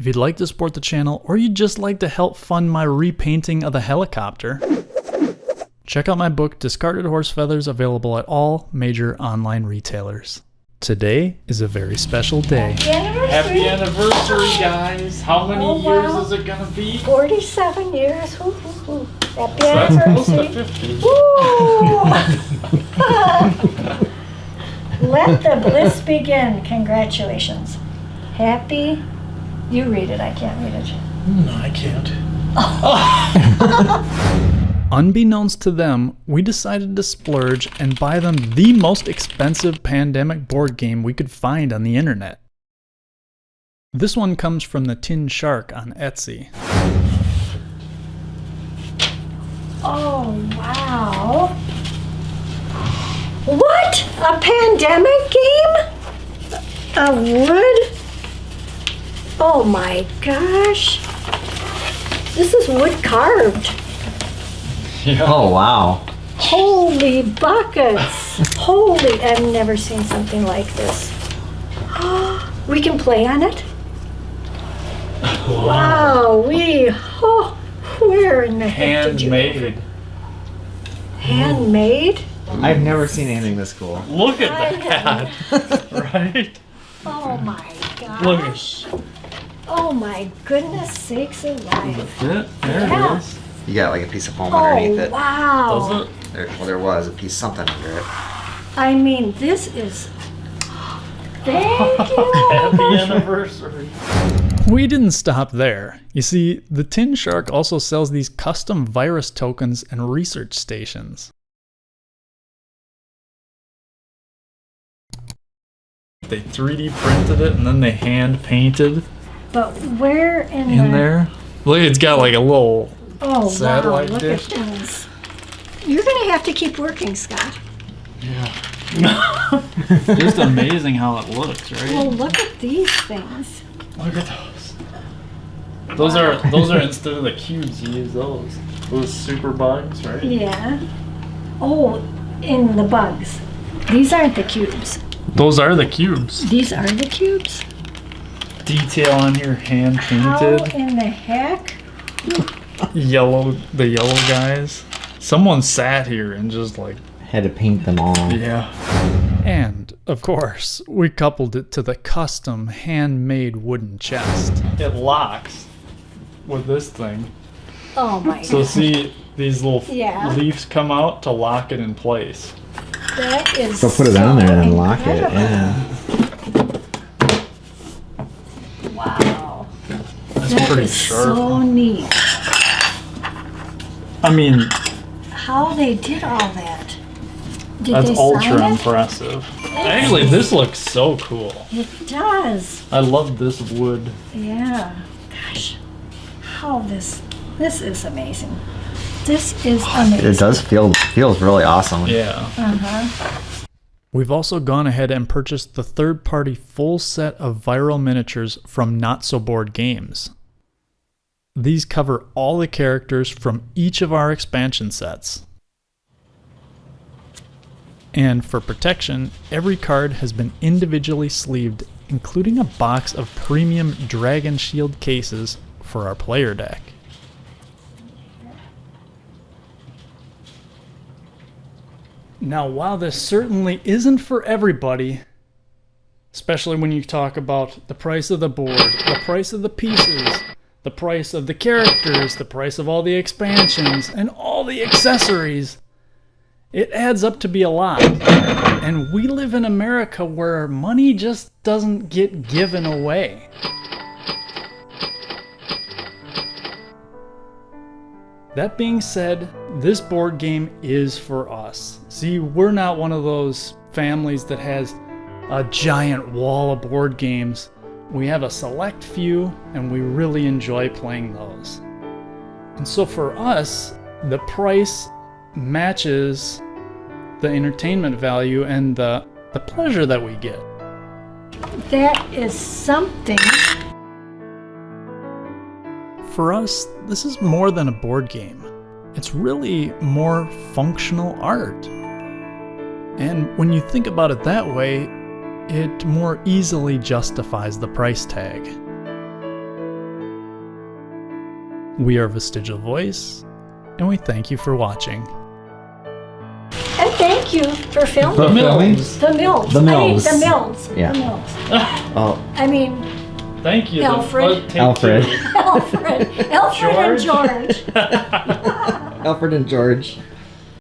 If you'd like to support the channel, or you'd just like to help fund my repainting of the helicopter, check out my book, Discarded Horse Feathers, available at all major online retailers. Today is a very special day. Happy anniversary, guys! How many years is it gonna be? 47 years. Hoo, hoo, hoo. Happy That's close to anniversary. 50. Woo! Let the bliss begin. Congratulations. Happy. You read it. I can't read it. No, I can't. Unbeknownst to them, we decided to splurge and buy them the most expensive pandemic board game we could find on the internet. This one comes from the Tin Shark on Etsy. Oh, wow. What? A pandemic game? A wood? Oh my gosh. This is wood carved. Yeah. Oh, wow. Holy buckets. Holy, I've never seen something like this. We can play on it? Wow, where in the heck did you? Handmade. Handmade? I've never seen anything this cool. Look at that, right? Oh my Look at gosh. Oh my goodness sakes alive. it. There Yeah. it is. You got like a piece of foam underneath Oh it. wow. Does it? There was a piece something under it. I mean, this is... Thank you. Happy anniversary. We didn't stop there. You see, the Tin Shark also sells these custom virus tokens and research stations. They 3D printed it and then they hand painted But where in there. Look, it's got like a little Oh satellite wow, look dish. at this. You're gonna have to keep working, Scott. Just amazing how it looks, right? Well, look at these things. Look at those. Those are instead of the cubes, you use those. Those super bugs, right? Yeah. Oh, in the bugs. These aren't the cubes. Those are the cubes. These are the cubes? Detail on here, hand How painted. in the heck? The yellow guys. Someone sat here and just like, Had to paint them all. yeah. And, of course, we coupled it to the custom handmade wooden chest. It locks with this thing. Oh my So god. see, these little Yeah. leaves come out to lock it in place. That is So put it on there and then lock it. incredible. Yeah. Wow. That's That pretty is sharp. so neat. I mean, How they did all that. Did that's they ultra sign it? impressive. Actually, this looks so cool. It does. I love this wood. Yeah. Gosh. How this is amazing. This is amazing. It does feels really awesome. Yeah. Uh-huh. We've also gone ahead and purchased the third-party full set of viral miniatures from Not So Board Games. These cover all the characters from each of our expansion sets. And for protection, every card has been individually sleeved, including a box of premium Dragon Shield cases for our player deck. Now, while this certainly isn't for everybody, especially when you talk about the price of the board, the price of the pieces, the price of the characters, the price of all the expansions, and all the accessories, it adds up to be a lot. And we live in America where money just doesn't get given away. That being said, this board game is for us. See, we're not one of those families that has a giant wall of board games. We have a select few, and we really enjoy playing those. And so for us, the price matches the entertainment value and the pleasure that we get. That is something. For us, this is more than a board game. It's really more functional art. And when you think about it that way, it more easily justifies the price tag. We are Vestigial Voice, and we thank you for watching. And thank you for filming. For filming? The Mills. The Mills. I mean, the Mills. Yeah. The Mills. Oh, I mean, Thank you. Alfred. Take Alfred. two. Alfred and George. Alfred and George.